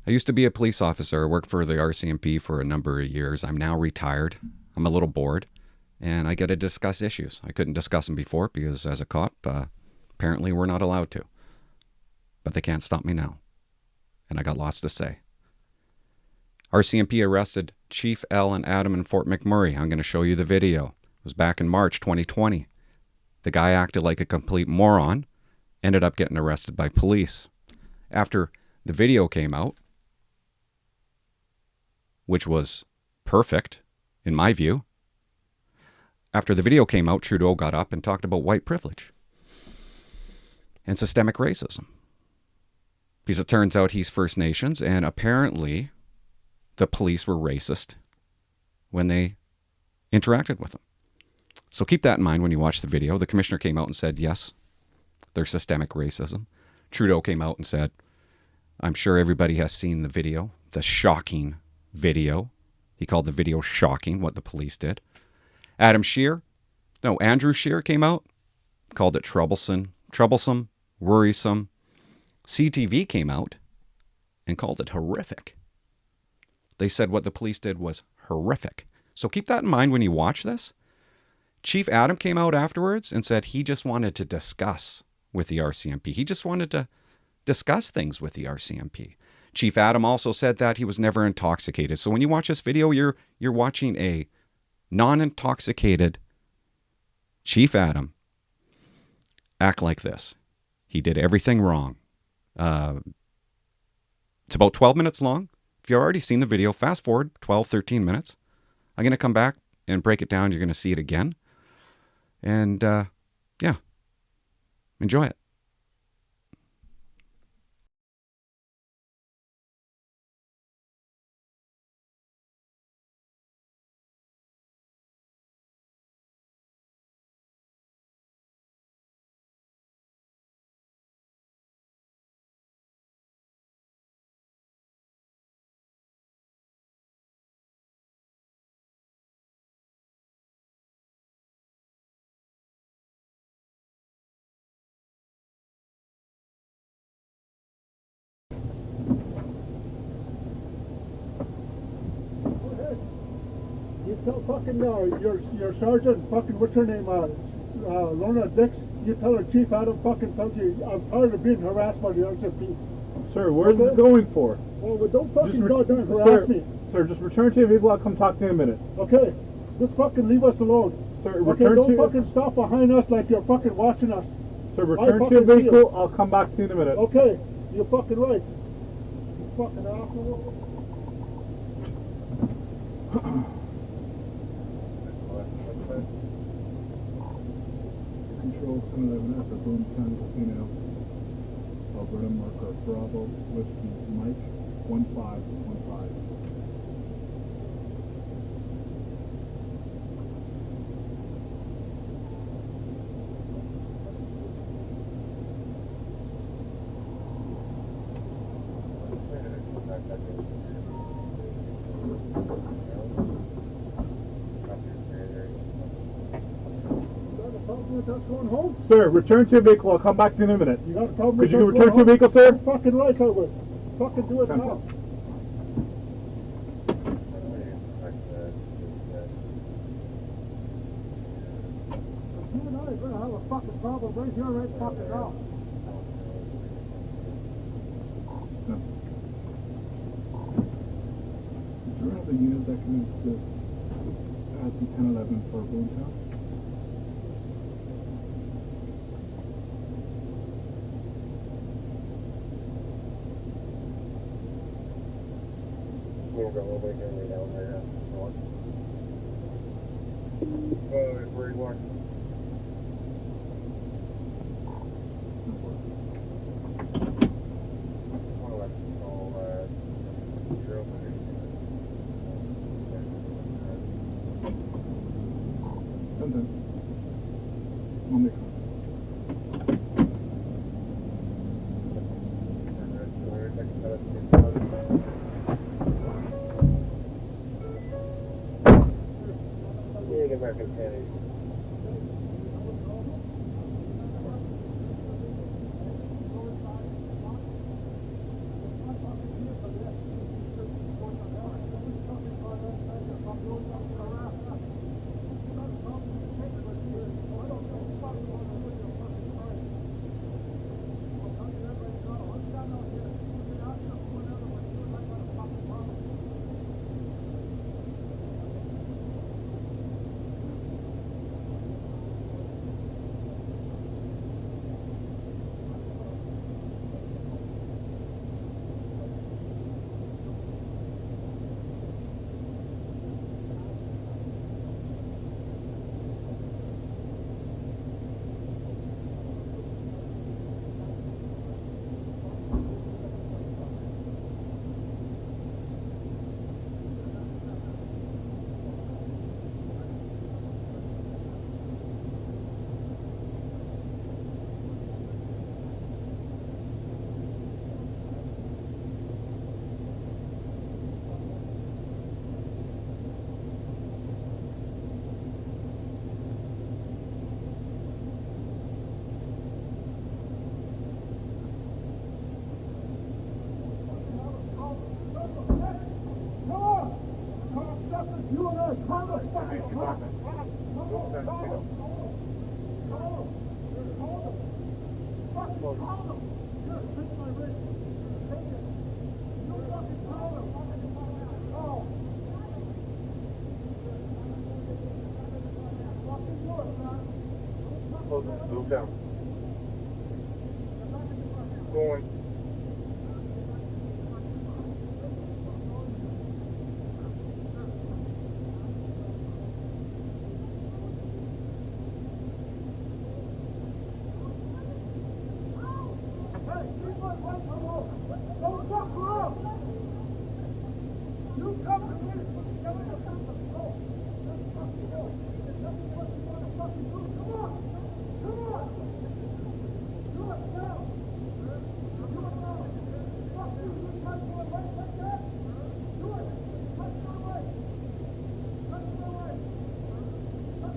I used to be a police officer. I worked for the RCMP for a number of years. I'm now retired. I'm a little bored, and I get to discuss issues. I couldn't discuss them before because as a cop, apparently we're not allowed to. But they can't stop me now, and I got lots to say. RCMP arrested Chief Allan Adam in Fort McMurray. I'm going to show you the video. It was back in March 2020. The guy acted like a complete moron, ended up getting arrested by police. After the video came out, which was perfect, in my view. After the video came out, Trudeau got up and talked about white privilege and systemic racism. Because it turns out he's First Nations, and apparently the police were racist when they interacted with him. So keep that in mind when you watch the video. The commissioner came out and said, yes, there's systemic racism. Trudeau came out and said, I'm sure everybody has seen the video, the shocking video. He called the video shocking, what the police did. Andrew Scheer came out, called it troublesome, worrisome. CTV came out and called it horrific. They said what the police did was horrific. So keep that in mind when you watch this. Chief Adam came out afterwards and said he just wanted to discuss with the RCMP. He just wanted to discuss things with the RCMP. Chief Adam also said that he was never intoxicated. So when you watch this video, you're watching a non-intoxicated Chief Adam act like this. He did everything wrong. It's about 12 minutes long. If you've already seen the video, fast forward 12, 13 minutes. I'm going to come back and break it down. You're going to see it again. And yeah, enjoy it. You tell fucking your sergeant, fucking what's her name, Lorna Dix. You tell her Chief Adam fucking tells you I'm tired of being harassed by the RCMP. Sir, where's it going for? Well, don't fucking goddamn harass me. Sir, just return to your vehicle. I'll come talk to you in a minute. Okay, just fucking leave us alone. Sir, okay, don't fucking stop behind us like you're fucking watching us. Sir, return to your vehicle. I'll come back to you in a minute. Okay, you're fucking right. You fucking asshole. Control 1011 at the Boomtown Casino, Alberta, marker Bravo, Whiskey, Mike, 1515. Going home? Sir, return to your vehicle. I'll come back to you in a minute. You got a problem Could with you return to your vehicle, sir? Fucking right, I would. Fucking do it now. You and I are going to have a fucking problem right here, right fucking now. No. Do you have a unit that can assist at the 1011 for Boomtown? We'll go all the way down there. Where you are? On the American Candy. Move down. Going.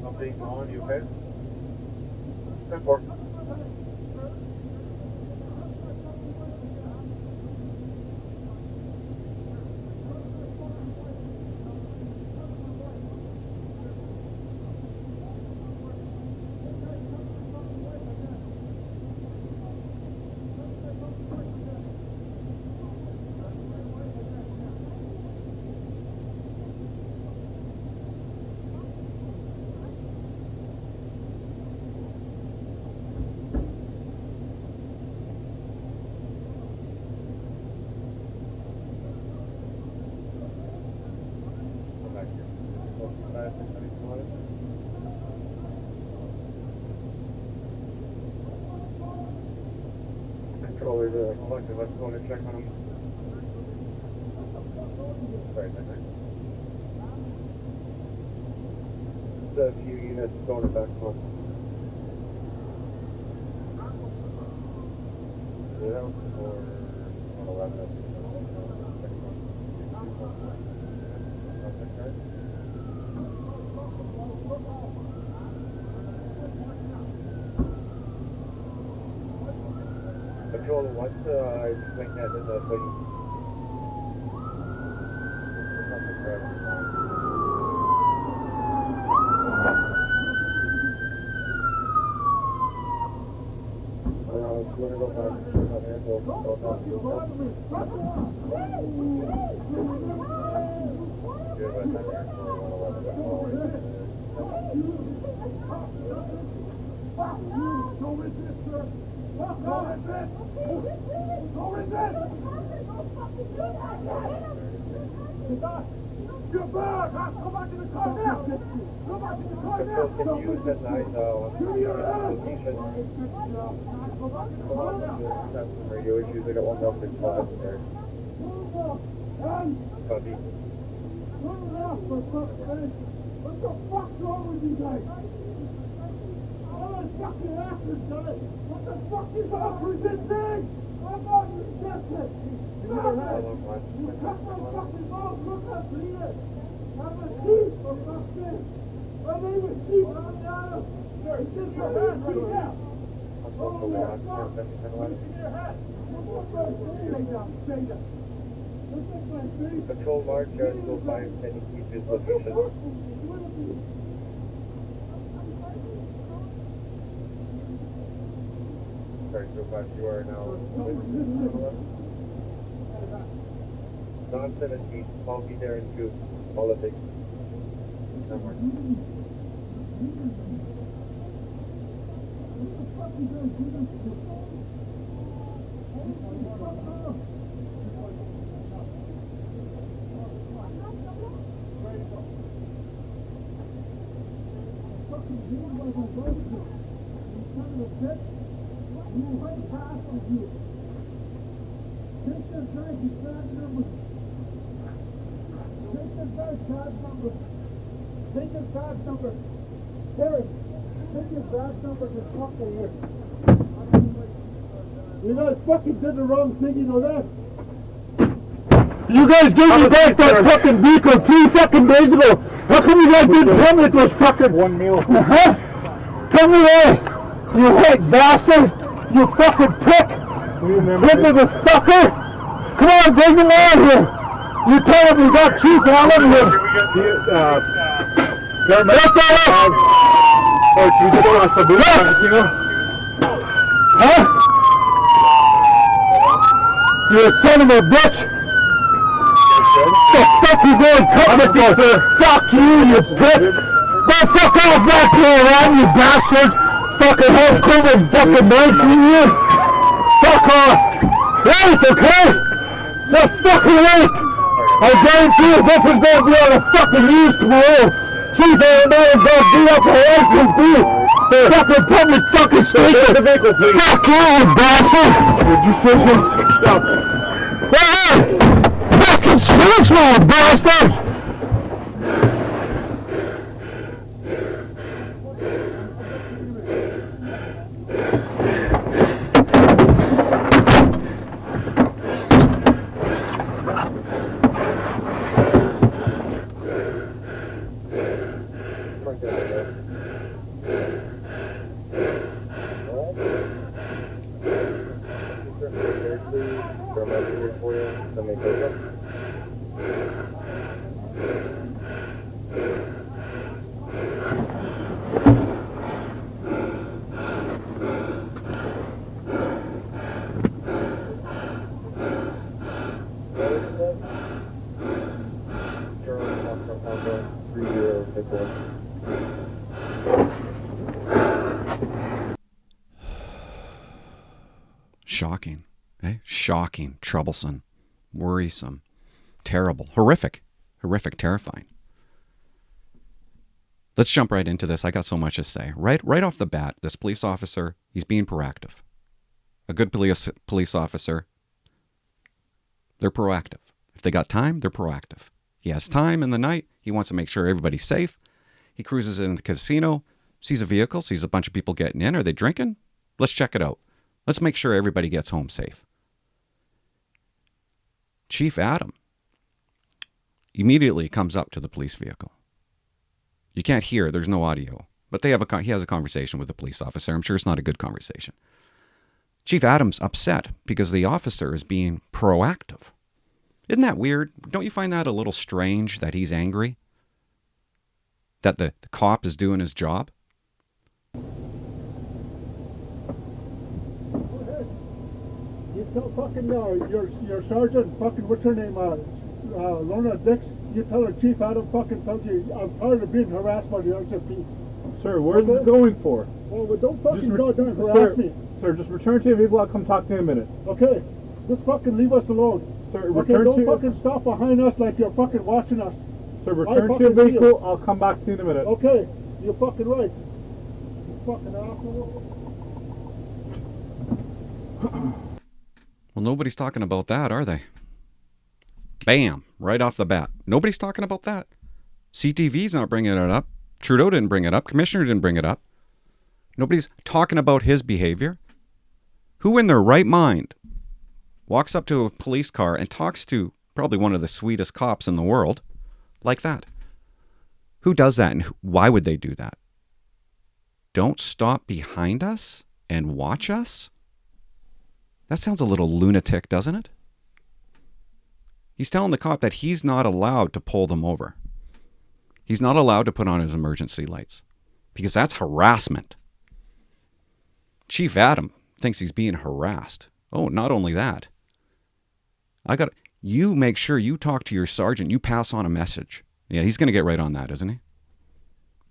Update on, you okay? 10-4. Controllers are collective. Let's go and check on them. Sorry, the few units going back home. Yeah, or 111. Control, what's the swing head in the buggy? Can you use that night location? Have some radio issues. I got one up in 5 there. Copy. What the fuck's wrong with you guys? Oh, fucking asses done it! What the fuck is up with this thing? I'm not interested! You cut my fucking mouth! Look up here! I'm a thief for fuck's sake! My name is Chief Allan Adam! It's just your hand right now! Oh, yeah, fuck! Look in your head! Stay down, stay down! Look at my face! Control Mark, go 5, can you keep his location? Sorry, go 5, you are now non-17, I'll be there in 2, politics. Somewhere. Take his badge number. Terry, take his badge number to fucking here. You guys fucking did the wrong thing, you know that? You guys gave me back that fucking vehicle 2 fucking days ago. How come you guys didn't tell me it was fucking... One meal. Huh? Tell me that. You white bastard. You fucking prick. Privileged fucker. Come on, bring them out here. You tell him we got Chief Allan here. What's that up? Oh, you just want to you know? Huh? You a son of a bitch. The fuck you going cutting for? Fuck you, you prick. Go fuck off back here, Ron, you bastard. fucking home criminal fucking 19 years. Fuck off. Wait, okay? That's fucking right. I guarantee you this is going to be on the fucking news tomorrow. Chief Allan Adam got beat up by RCMP. Fucking public fucking statement. The vehicle, please. Fuck you, you bastard. Did you shoot him? Stop. Fucking snitch, you bastard. Shocking, eh? Shocking, troublesome, worrisome, terrible, horrific, terrifying. Let's jump right into this. I got so much to say. Right off the bat, this police officer, he's being proactive. A good police officer, they're proactive. If they got time, they're proactive. He has time in the night. He wants to make sure everybody's safe. He cruises in the casino, sees a vehicle, sees a bunch of people getting in. Are they drinking? Let's check it out. Let's make sure everybody gets home safe. Chief Adam immediately comes up to the police vehicle. You can't hear, there's no audio, but he has a conversation with the police officer. I'm sure it's not a good conversation. Chief Adam's upset because the officer is being proactive. Isn't that weird? Don't you find that a little strange that he's angry? That the cop is doing his job? You tell fucking your sergeant, fucking what's her name, Lorna Dix. You tell her Chief Adam fucking tells you I'm tired of being harassed by the RCMP. Sir, where's this going for? Well, don't fucking goddamn harass me. Sir, just return to your vehicle. I'll come talk to you in a minute. Okay, just fucking leave us alone. Sir, Okay, return don't to fucking stop behind us like you're fucking watching us. Sir, return to your vehicle. I'll come back to you in a minute. Okay, you're fucking right. You fucking asshole. Well, nobody's talking about that, are they? Bam, right off the bat. Nobody's talking about that. CTV's not bringing it up. Trudeau didn't bring it up. Commissioner didn't bring it up. Nobody's talking about his behavior. Who in their right mind walks up to a police car and talks to probably one of the sweetest cops in the world like that? Who does that, and why would they do that? Don't stop behind us and watch us? That sounds a little lunatic, doesn't it? He's telling the cop that he's not allowed to pull them over. He's not allowed to put on his emergency lights because that's harassment. Chief Adam thinks he's being harassed. Oh, not only that. You make sure you talk to your sergeant. You pass on a message. Yeah, he's going to get right on that, isn't he?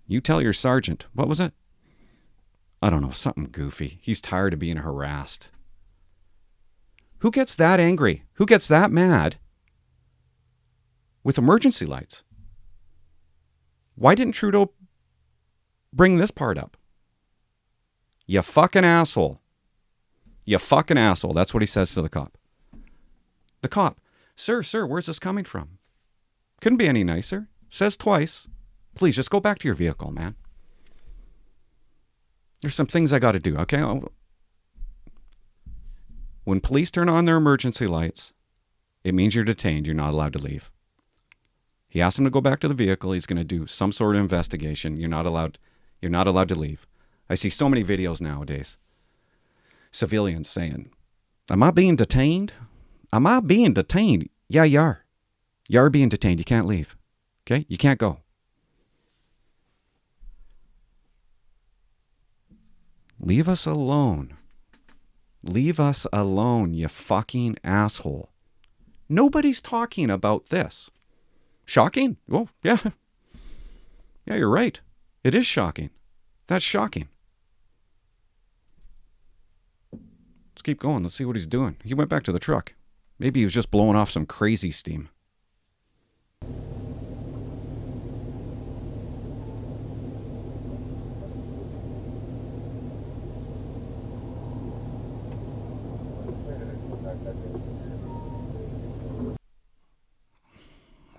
You tell your sergeant. What was it? I don't know, something goofy. He's tired of being harassed. Who gets that angry? Who gets that mad with emergency lights? Why didn't Trudeau bring this part up? You fucking asshole. You fucking asshole. That's what he says to the cop. The cop, sir, where's this coming from? Couldn't be any nicer. Says twice. Please, just go back to your vehicle, man. There's some things I got to do, okay? When police turn on their emergency lights, it means you're detained. You're not allowed to leave. He asked him to go back to the vehicle. He's going to do some sort of investigation. You're not allowed to leave. I see so many videos nowadays. Civilians saying, am I being detained? Am I being detained? Yeah, you are. You are being detained. You can't leave. Okay? You can't go. Leave us alone. Leave us alone, you fucking asshole. Nobody's talking about this. Shocking? Oh, yeah. Yeah, you're right. It is shocking. That's shocking. Let's keep going. Let's see what he's doing. He went back to the truck. Maybe he was just blowing off some crazy steam.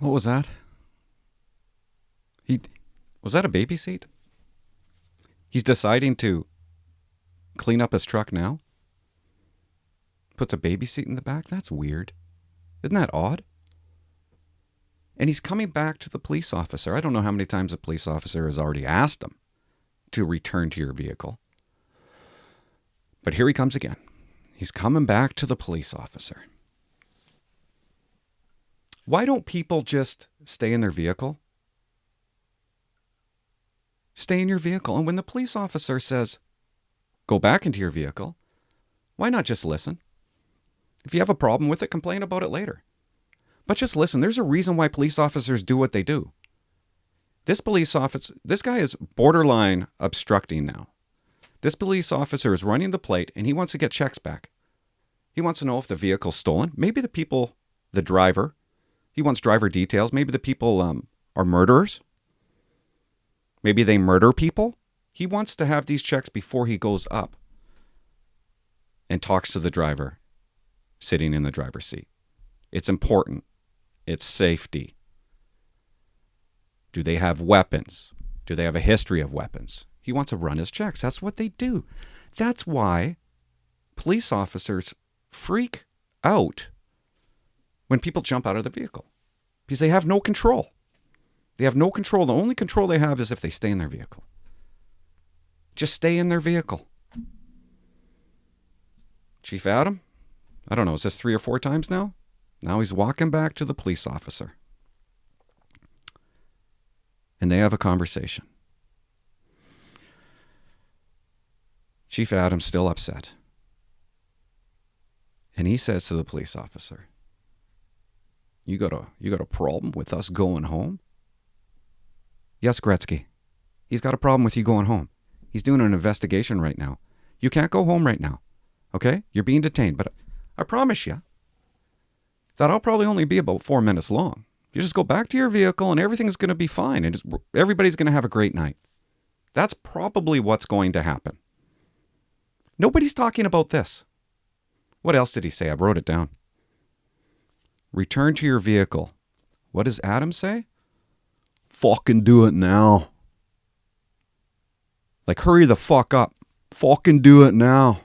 What was that? Was that a baby seat? He's deciding to clean up his truck now? Puts a baby seat in the back? That's weird. Isn't that odd? And he's coming back to the police officer. I don't know how many times a police officer has already asked him to return to your vehicle. But here he comes again. He's coming back to the police officer. Why don't people just stay in their vehicle? Stay in your vehicle. And when the police officer says, go back into your vehicle, why not just listen? If you have a problem with it, complain about it later. But just listen. There's a reason why police officers do what they do. This guy is borderline obstructing now. This police officer is running the plate and he wants to get checks back. He wants to know if the vehicle's stolen. Maybe the driver, he wants driver details. Maybe the people are murderers. Maybe they murder people. He wants to have these checks before he goes up and talks to the driver sitting in the driver's seat. It's important. It's safety. Do they have weapons? Do they have a history of weapons? He wants to run his checks. That's what they do. That's why police officers freak out when people jump out of the vehicle. Because they have no control. They have no control. The only control they have is if they stay in their vehicle. Just stay in their vehicle. Chief Adam, I don't know, is this 3 or 4 times now? Now he's walking back to the police officer. And they have a conversation. Chief Adam's still upset. And he says to the police officer, You got a problem with us going home? Yes, Gretzky. He's got a problem with you going home. He's doing an investigation right now. You can't go home right now. Okay? You're being detained. But I promise you that I'll probably only be about 4 minutes long. You just go back to your vehicle and everything's going to be fine. And everybody's going to have a great night. That's probably what's going to happen. Nobody's talking about this. What else did he say? I wrote it down. Return to your vehicle. What does Adam say? Fucking do it now. Like, hurry the fuck up. Fucking do it now.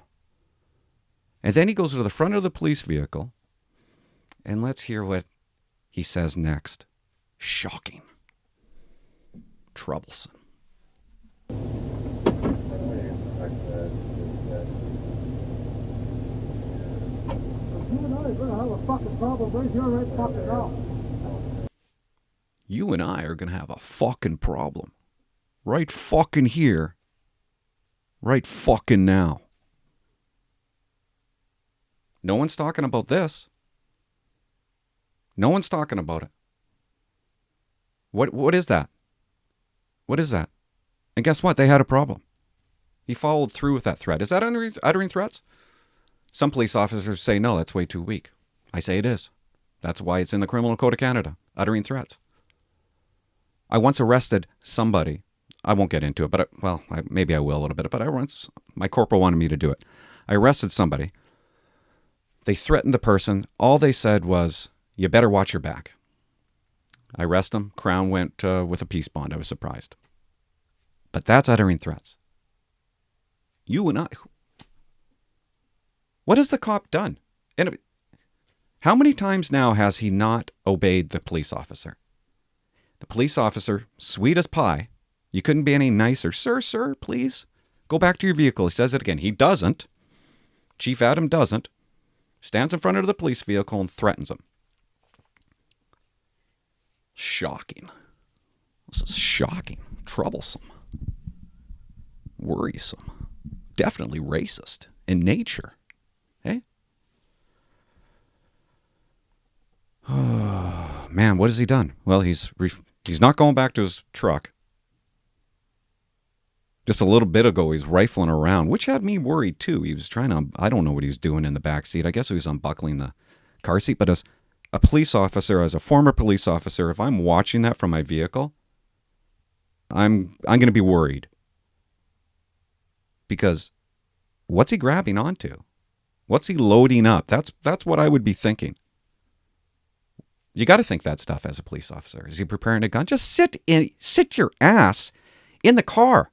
And then he goes to the front of the police vehicle. And let's hear what he says next. Shocking. Troublesome. You and I are going to have a fucking problem right here, right fucking now. You and I are going to have a fucking problem. Right fucking here. Right fucking now. No one's talking about this. No one's talking about it. What is that? What is that? And guess what? They had a problem. He followed through with that threat. Is that uttering threats? Some police officers say, no, that's way too weak. I say it is. That's why it's in the Criminal Code of Canada, uttering threats. I once arrested somebody. I won't get into it, but maybe I will a little bit. But my corporal wanted me to do it. I arrested somebody. They threatened the person. All they said was, you better watch your back. I arrested him. Crown went with a peace bond. I was surprised. But that's uttering threats. You and I. What has the cop done? And how many times now has he not obeyed the police officer? The police officer, sweet as pie. You couldn't be any nicer. Sir, please. Go back to your vehicle. He says it again. He doesn't. Chief Adam doesn't. Stands in front of the police vehicle and threatens him. Shocking. This is shocking. Troublesome. Worrisome. Definitely racist in nature. Hey? Oh, man, what has he done? Well, he's not going back to his truck. Just a little bit ago, he's rifling around, which had me worried too. He was trying to, I don't know what he was doing in the back seat. I guess he was unbuckling the car seat. But as a police officer, as a former police officer, if I'm watching that from my vehicle, I'm going to be worried. Because what's he grabbing onto? What's he loading up? That's what I would be thinking. You got to think that stuff as a police officer. Is he preparing a gun? Just sit your ass in the car.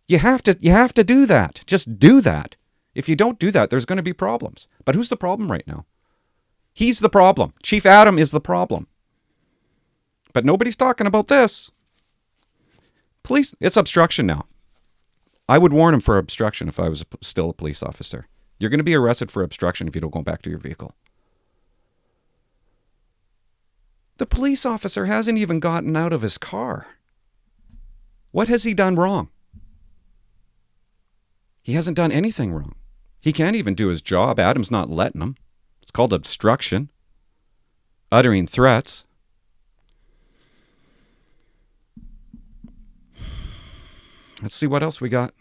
You have to do that. Just do that. If you don't do that, there's going to be problems. But who's the problem right now? He's the problem. Chief Adam is the problem. But nobody's talking about this. Police, it's obstruction now. I would warn him for obstruction if I was still a police officer. You're going to be arrested for obstruction if you don't go back to your vehicle. The police officer hasn't even gotten out of his car. What has he done wrong? He hasn't done anything wrong. He can't even do his job. Adam's not letting him. It's called obstruction. Uttering threats. Let's see what else we got.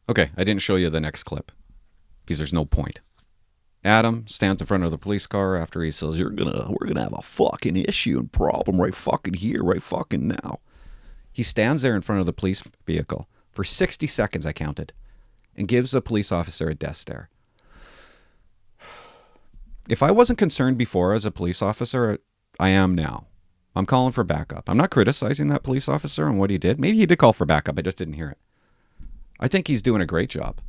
Okay, I didn't show you the next clip because there's no point. Adam stands in front of the police car after he says, we're gonna have a fucking issue and problem right fucking here, right fucking now. He stands there in front of the police vehicle for 60 seconds, I counted, and gives the police officer a death stare. If I wasn't concerned before as a police officer, I am now. I'm calling for backup. I'm not criticizing that police officer and what he did. Maybe he did call for backup. I just didn't hear it. I think he's doing a great job.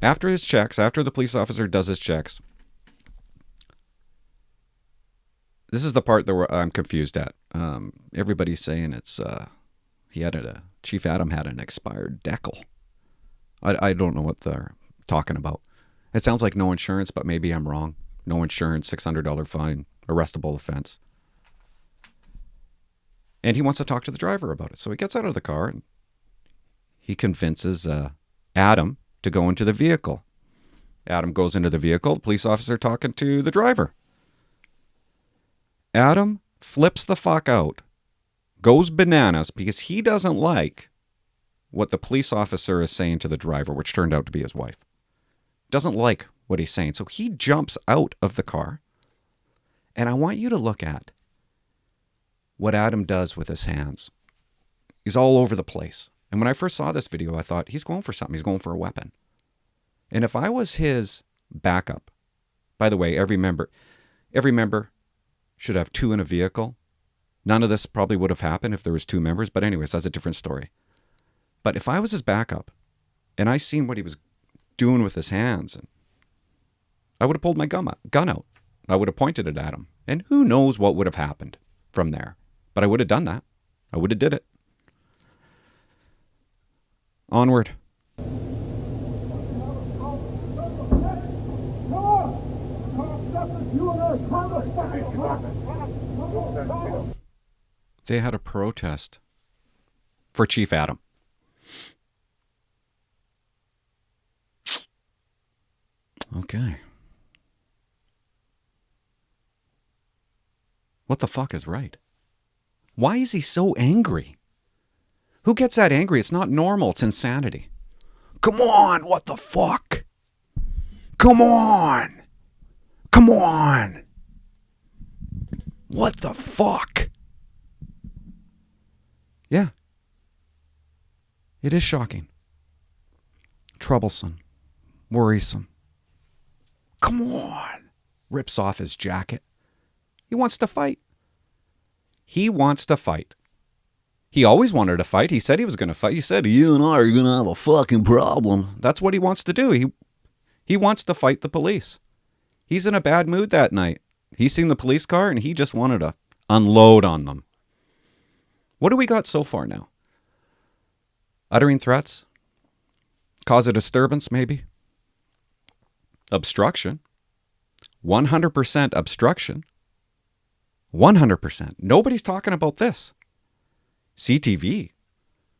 After his checks, after the police officer does his checks, this is the part that I'm confused at. Everybody's saying it's Chief Adam had an expired decal. I don't know what they're talking about. It sounds like no insurance, but maybe I'm wrong. No insurance, $600 fine, arrestable offense. And he wants to talk to the driver about it. So he gets out of the car and he convinces Adam to go into the vehicle. Adam goes into the vehicle, the police officer talking to the driver. Adam flips the fuck out, goes bananas because he doesn't like what the police officer is saying to the driver, which turned out to be his wife. Doesn't like what he's saying. So he jumps out of the car. And I want you to look at what Adam does with his hands. He's all over the place. And when I first saw this video, I thought, he's going for something. He's going for a weapon. And if I was his backup, by the way, every member should have 2 in a vehicle. None of this probably would have happened if there was 2 members. But anyways, that's a different story. But if I was his backup and I seen what he was doing with his hands, and I would have pulled my gun out. I would have pointed it at him. And who knows what would have happened from there. But I would have done that. I would have did it. Onward. They had a protest for Chief Adam. Okay. What the fuck is right? Why is he so angry? Who gets that angry? It's not normal. It's insanity. Come on, what the fuck? Come on. Come on. What the fuck? Yeah. It is shocking. Troublesome. Worrisome. Come on. Rips off his jacket. He wants to fight. He wants to fight. He always wanted to fight. He said he was going to fight. He said, you and I are going to have a fucking problem. That's what he wants to do. He wants to fight the police. He's in a bad mood that night. He's seen the police car and he just wanted to unload on them. What do we got so far now? Uttering threats? Cause a disturbance, maybe? Obstruction? 100% obstruction? 100%. Nobody's talking about this. CTV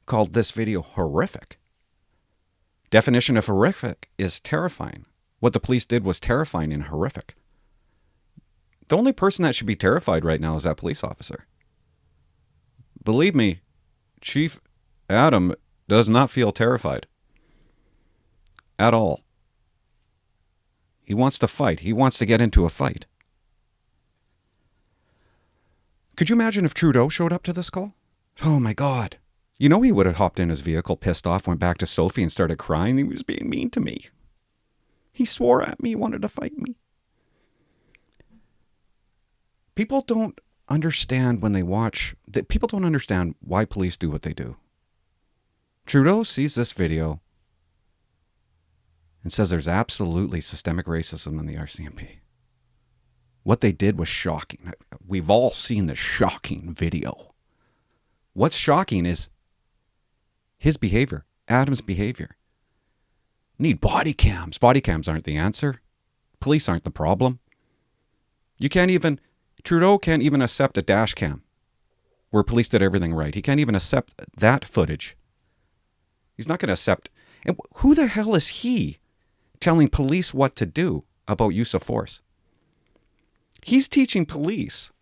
called this video horrific. Definition of horrific is terrifying. What the police did was terrifying and horrific. The only person that should be terrified right now is that police officer. Believe me, Chief Adam does not feel terrified at all. He wants to fight. He wants to get into a fight. Could you imagine if Trudeau showed up to this call? Oh my God. You know he would have hopped in his vehicle, pissed off, went back to Sophie and started crying. He was being mean to me. He swore at me, wanted to fight me. People don't understand when they watch, people don't understand why police do what they do. Trudeau sees this video and says there's absolutely systemic racism in the RCMP. What they did was shocking. We've all seen the shocking video. What's shocking is his behavior, Adam's behavior. Need body cams. Body cams aren't the answer. Police aren't the problem. Trudeau can't even accept a dash cam where police did everything right. He can't even accept that footage. He's not going to accept. And who the hell is he telling police what to do about use of force? He's teaching police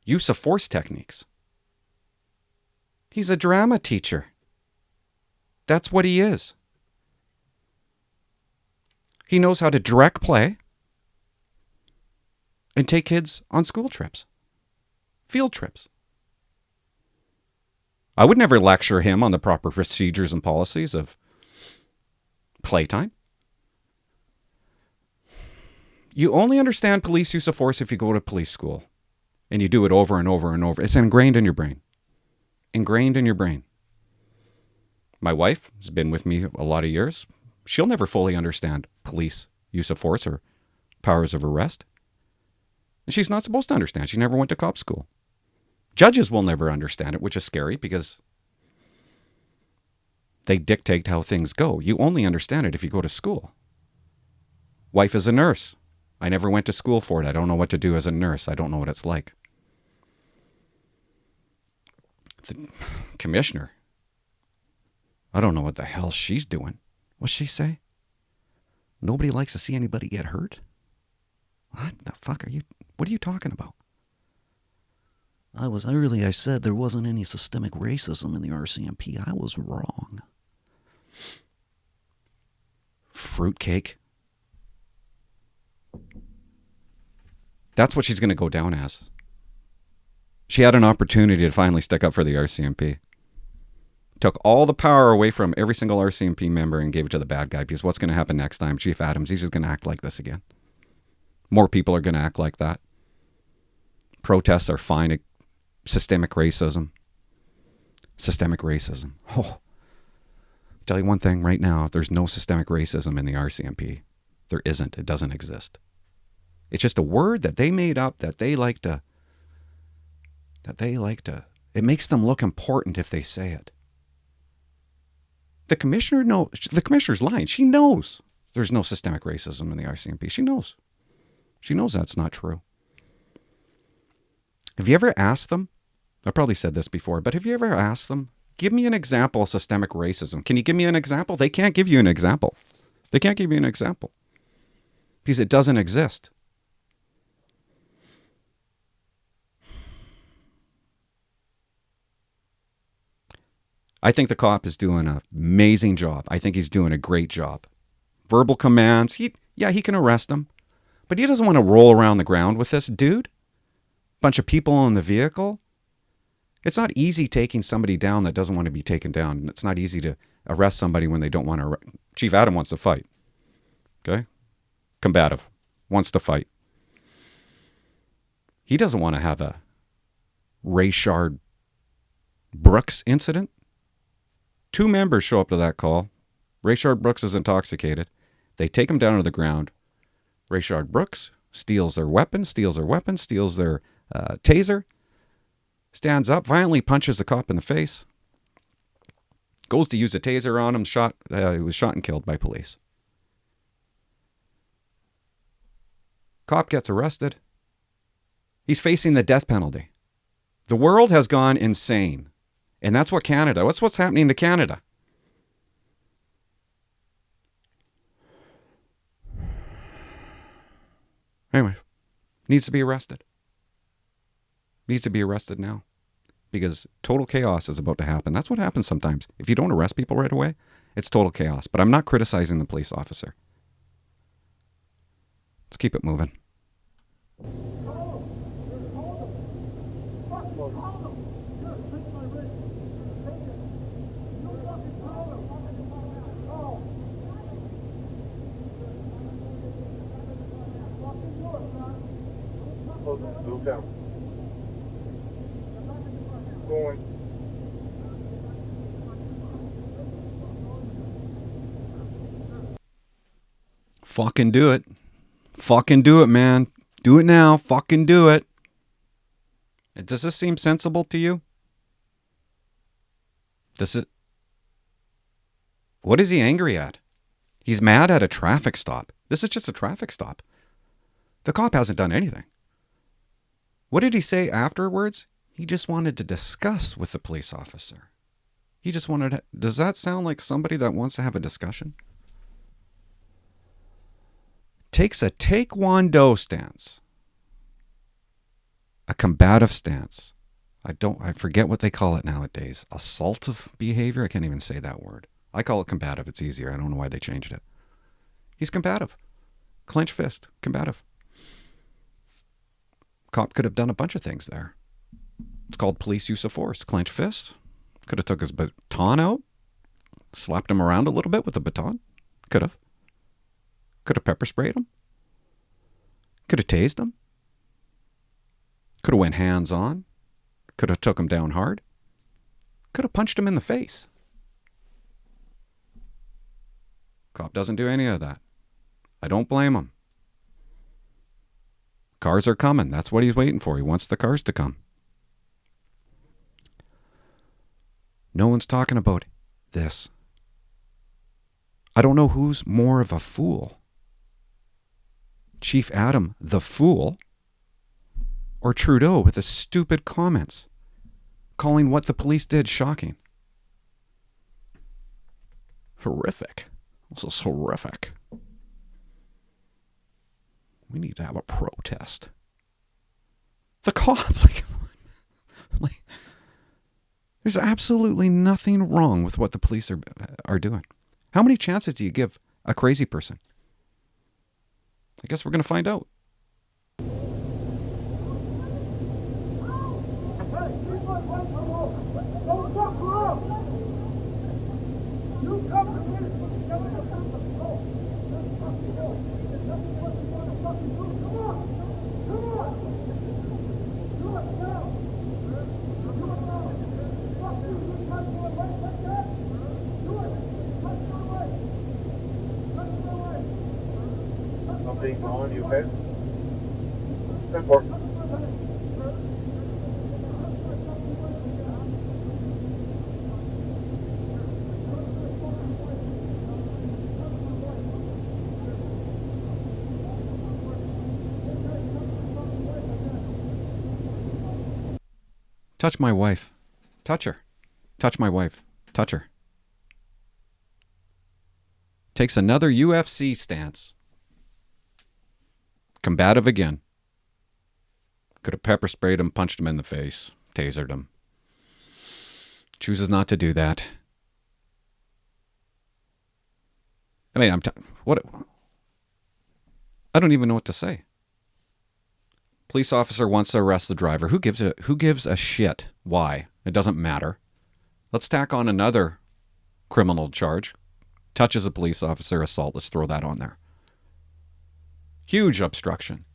use of force techniques. He's a drama teacher. That's what he is. He knows how to direct play and take kids on school trips, field trips. I would never lecture him on the proper procedures and policies of playtime. You only understand police use of force if you go to police school and you do it over and over and over. It's ingrained in your brain. Ingrained in your brain. My wife has been with me a lot of years. She'll never fully understand police use of force or powers of arrest. And she's not supposed to understand. She never went to cop school. Judges will never understand it, which is scary because they dictate how things go. You only understand it if you go to school. Wife is a nurse. I never went to school for it. I don't know what to do as a nurse. I don't know what it's like. The commissioner, I don't know what the hell she's doing. What's she say? Nobody likes to see anybody get hurt? What the fuck what are you talking about? I said there wasn't any systemic racism in the RCMP. I was wrong. Fruitcake. That's what she's going to go down as. She had an opportunity to finally stick up for the RCMP. Took all the power away from every single RCMP member and gave it to the bad guy, because what's going to happen next time? Chief Adams, he's just going to act like this again. More people are going to act like that. Protests are fine. Systemic racism. Systemic racism. Oh, tell you one thing right now, there's no systemic racism in the RCMP. There isn't. It doesn't exist. It's just a word that they made up that they like to, it makes them look important if they say it. The commissioner's lying. She knows there's no systemic racism in the RCMP. She knows. She knows that's not true. Have you ever asked them? I probably said this before, but have you ever asked them, give me an example of systemic racism? Can you give me an example? They can't give you an example. They can't give you an example because it doesn't exist. I think the cop is doing an amazing job. I think he's doing a great job. Verbal commands. He can arrest him, but he doesn't want to roll around the ground with this dude. Bunch of people in the vehicle. It's not easy taking somebody down that doesn't want to be taken down. It's not easy to arrest somebody when they don't want to. Chief Adam wants to fight. Okay? Combative. Wants to fight. He doesn't want to have a Rayshard Brooks incident. 2 members show up to that call. Rayshard Brooks is intoxicated. They take him down to the ground. Rayshard Brooks steals their weapon, steals their taser, stands up, violently punches the cop in the face, goes to use a taser on him, he was shot and killed by police. Cop gets arrested. He's facing the death penalty. The world has gone insane. And that's what's happening to Canada. Anyway, needs to be arrested. Needs to be arrested now. Because total chaos is about to happen. That's what happens sometimes. If you don't arrest people right away, it's total chaos. But I'm not criticizing the police officer. Let's keep it moving. Move down. Going. Fucking do it. Fucking do it, man. Do it now. Fucking do it. Does this seem sensible to you? Does it? What is he angry at? He's mad at a traffic stop. This is just a traffic stop. The cop hasn't done anything. What did he say afterwards? He just wanted to discuss with the police officer. He just wanted to, does that sound like somebody that wants to have a discussion? Takes a taekwondo stance. A combative stance. I forget what they call it nowadays. Assaultive behavior? I can't even say that word. I call it combative. It's easier. I don't know why they changed it. He's combative. Clench fist. Combative. Cop could have done a bunch of things there. It's called police use of force. Clench fist. Could have took his baton out. Slapped him around a little bit with the baton. Could have. Could have pepper sprayed him. Could have tased him. Could have went hands on. Could have took him down hard. Could have punched him in the face. Cop doesn't do any of that. I don't blame him. Cars are coming. That's what he's waiting for. He wants the cars to come. No one's talking about this. I don't know who's more of a fool. Chief Adam, the fool, or Trudeau with his stupid comments, calling what the police did shocking. Horrific. This is horrific. We need to have a protest. The cop, like, there's absolutely nothing wrong with what the police are doing. How many chances do you give a crazy person? I guess we're going to find out. Something on you, okay? Stand for. Touch my wife. Touch her. Touch my wife. Touch her. Takes another UFC stance. Combative again. Could have pepper sprayed him, punched him in the face, tasered him. Chooses not to do that. I mean, I don't even know what to say. Police officer wants to arrest the driver. Who gives a shit? Why? It doesn't matter. Let's tack on another criminal charge. Touches a police officer, assault. Let's throw that on there. Huge obstruction.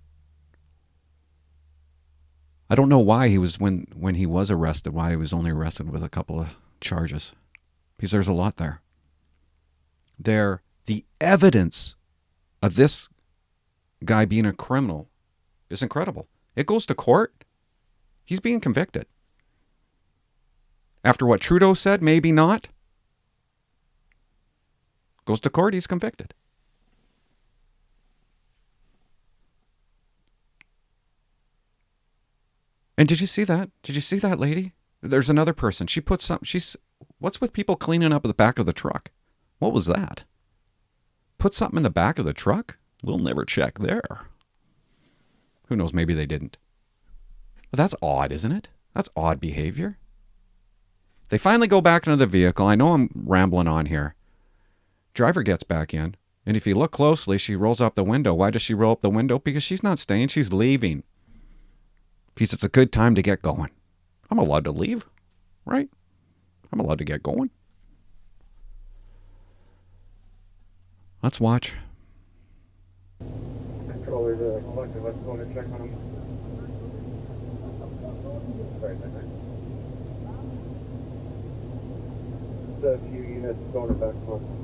I don't know why he was, when he was arrested, why he was only arrested with a couple of charges. Because there's a lot there. The evidence of this guy being a criminal is incredible. It goes to court. He's being convicted. After what Trudeau said, maybe not. Goes to court, he's convicted. And did you see that? Did you see that lady? There's another person. She put some. What's with people cleaning up the back of the truck? What was that? Put something in the back of the truck? We'll never check there. Who knows, maybe they didn't. But that's odd, isn't it? That's odd behavior. They finally go back into the vehicle. I know I'm rambling on here. Driver gets back in, and if you look closely, she rolls up the window. Why does she roll up the window? Because she's not staying, she's leaving. Because it's a good time to get going. I'm allowed to leave, right? I'm allowed to get going. Let's watch. Controllers are collected. Let's go and check on them. Sorry, a few units going back home.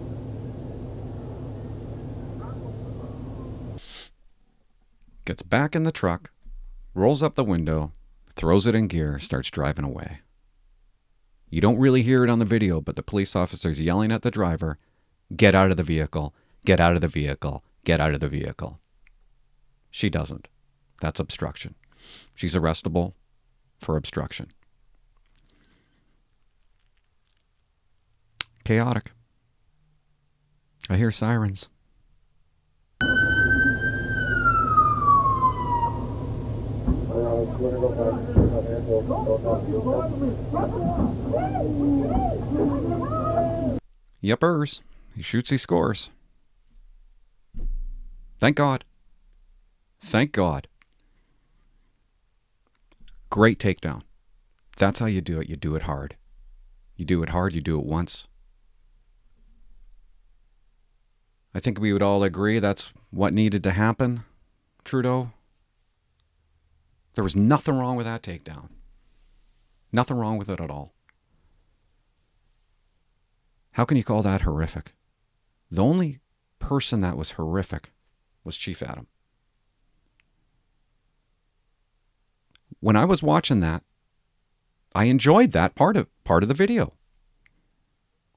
Gets back in the truck, rolls up the window, throws it in gear, starts driving away. You don't really hear it on the video, but the police officer's yelling at the driver, "Get out of the vehicle, get out of the vehicle, get out of the vehicle." She doesn't. That's obstruction. She's arrestable for obstruction. Chaotic. I hear sirens. Yuppers. He shoots, he scores. Thank God. Thank God. Great takedown. That's how you do it. You do it hard. You do it hard, you do it once. I think we would all agree that's what needed to happen, Trudeau. There was nothing wrong with that takedown. Nothing wrong with it at all. How can you call that horrific? The only person that was horrific was Chief Adam. When I was watching that, I enjoyed that part of the video.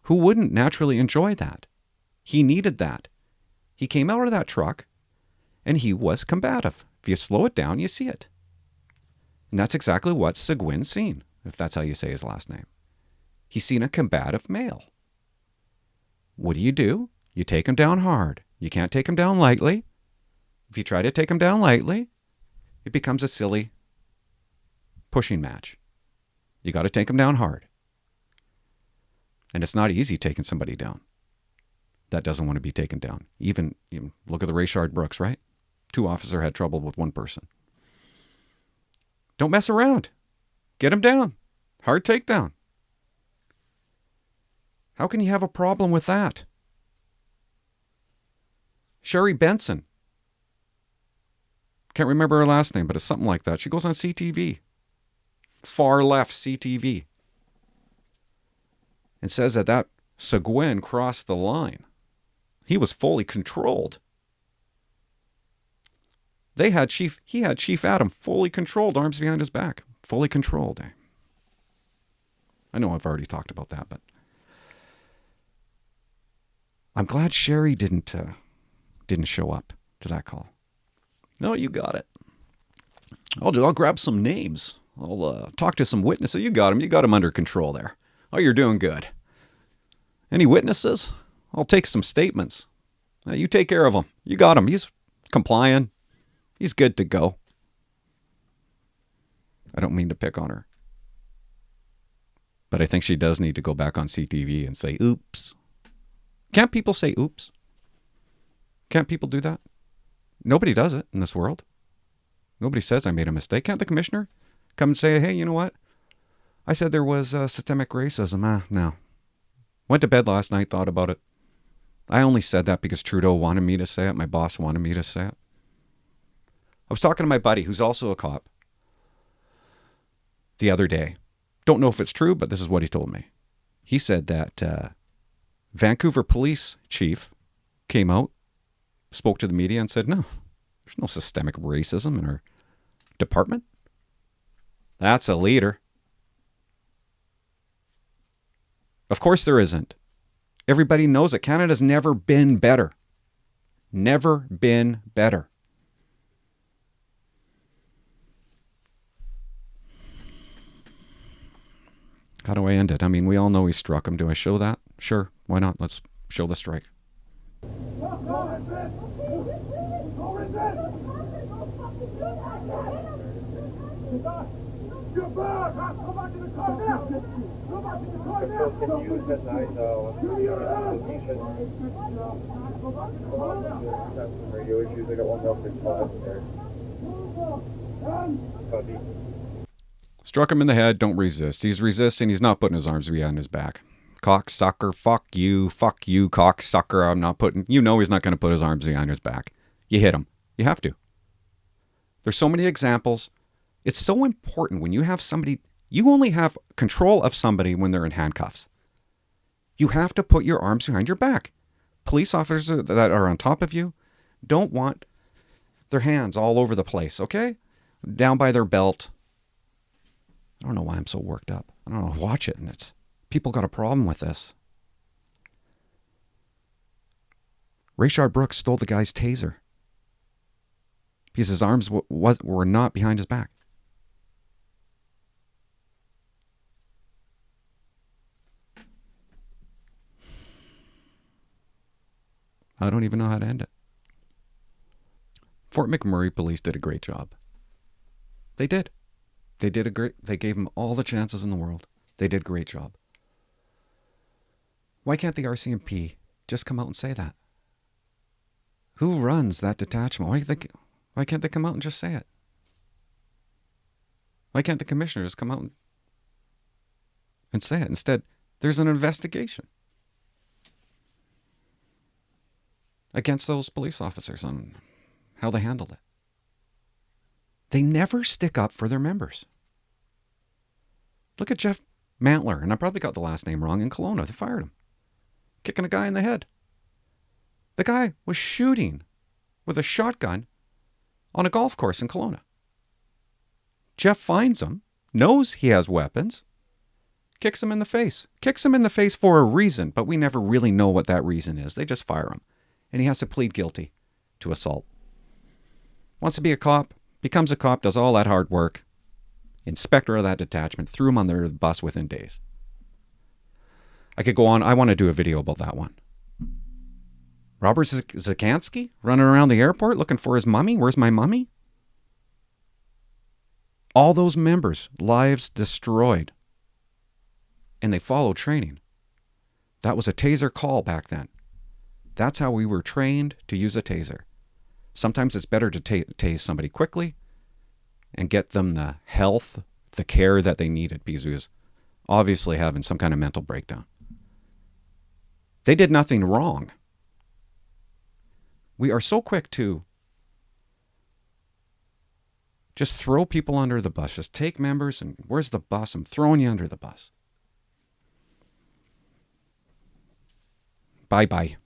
Who wouldn't naturally enjoy that? He needed that. He came out of that truck and he was combative. If you slow it down, you see it. And that's exactly what Seguin's seen, if that's how you say his last name. He's seen a combative male. What do? You take him down hard. You can't take him down lightly. If you try to take him down lightly, it becomes a silly pushing match. You got to take him down hard. And it's not easy taking somebody down that doesn't want to be taken down. Even look at the Rayshard Brooks, right? 2 officers had trouble with 1 person. Don't mess around. Get him down. Hard takedown. How can you have a problem with that? Sherry Benson. Can't remember her last name, but it's something like that. She goes on CTV. Far left CTV. And says that Seguin crossed the line. He was fully controlled. He had Chief Adam fully controlled, arms behind his back. Fully controlled. I know I've already talked about that, but I'm glad Sherry didn't show up to that call. No, you got it. I'll grab some names. I'll talk to some witnesses. You got him under control there. Oh, you're doing good. Any witnesses? I'll take some statements. You take care of him. You got him. He's complying. He's good to go. I don't mean to pick on her. But I think she does need to go back on CTV and say, oops. Can't people say oops? Can't people do that? Nobody does it in this world. Nobody says I made a mistake. Can't the commissioner come and say, hey, you know what? I said there was systemic racism. No. Went to bed last night, thought about it. I only said that because Trudeau wanted me to say it. My boss wanted me to say it. I was talking to my buddy, who's also a cop, the other day. Don't know if it's true, but this is what he told me. He said that Vancouver police chief came out, spoke to the media and said, no, there's no systemic racism in our department. That's a leader. Of course there isn't. Everybody knows it. Canada's never been better. Never been better. How do I end it? I mean, we all know he struck him. Do I show that? Sure. Why not? Let's show the strike. You're back! Go back to the car now! Go back to the car now! Can you use at night Give me your hand! location? Go back to the car now! Have some radio issues. I got one up in 5 there. Copy. Struck him in the head, don't resist. He's resisting, he's not putting his arms behind his back. Cocksucker, fuck you, cocksucker. I'm not putting, you know he's not going to put his arms behind his back. You hit him. You have to. There's so many examples. It's so important when you have somebody, you only have control of somebody when they're in handcuffs. You have to put your arms behind your back. Police officers that are on top of you don't want their hands all over the place, okay? Down by their belt. I don't know why I'm so worked up. I don't know. Watch it, and it's people got a problem with this. Rayshard Brooks stole the guy's taser because his arms were not behind his back. I don't even know how to end it. Fort McMurray police did a great job. They did. They gave him all the chances in the world. They did a great job. Why can't the RCMP just come out and say that? Who runs that detachment? Why can't they come out and just say it? Why can't the commissioner just come out and say it? Instead, there's an investigation against those police officers on how they handled it. They never stick up for their members. Look at Jeff Mantler, and I probably got the last name wrong, in Kelowna. They fired him, kicking a guy in the head. The guy was shooting with a shotgun on a golf course in Kelowna. Jeff finds him, knows he has weapons, kicks him in the face. Kicks him in the face for a reason, but we never really know what that reason is. They just fire him, and he has to plead guilty to assault. Wants to be a cop, becomes a cop, does all that hard work. Inspector of that detachment, threw him under the bus within days. I could go on. I want to do a video about that one. Robert Zakansky running around the airport looking for his mummy. Where's my mummy? All those members, lives destroyed. And they followed training. That was a taser call back then. That's how we were trained to use a taser. Sometimes it's better to tase somebody quickly and get them the health, the care that they needed, because he was obviously having some kind of mental breakdown. They did nothing wrong. We are so quick to just throw people under the bus. Just take members and where's the bus? I'm throwing you under the bus. Bye-bye.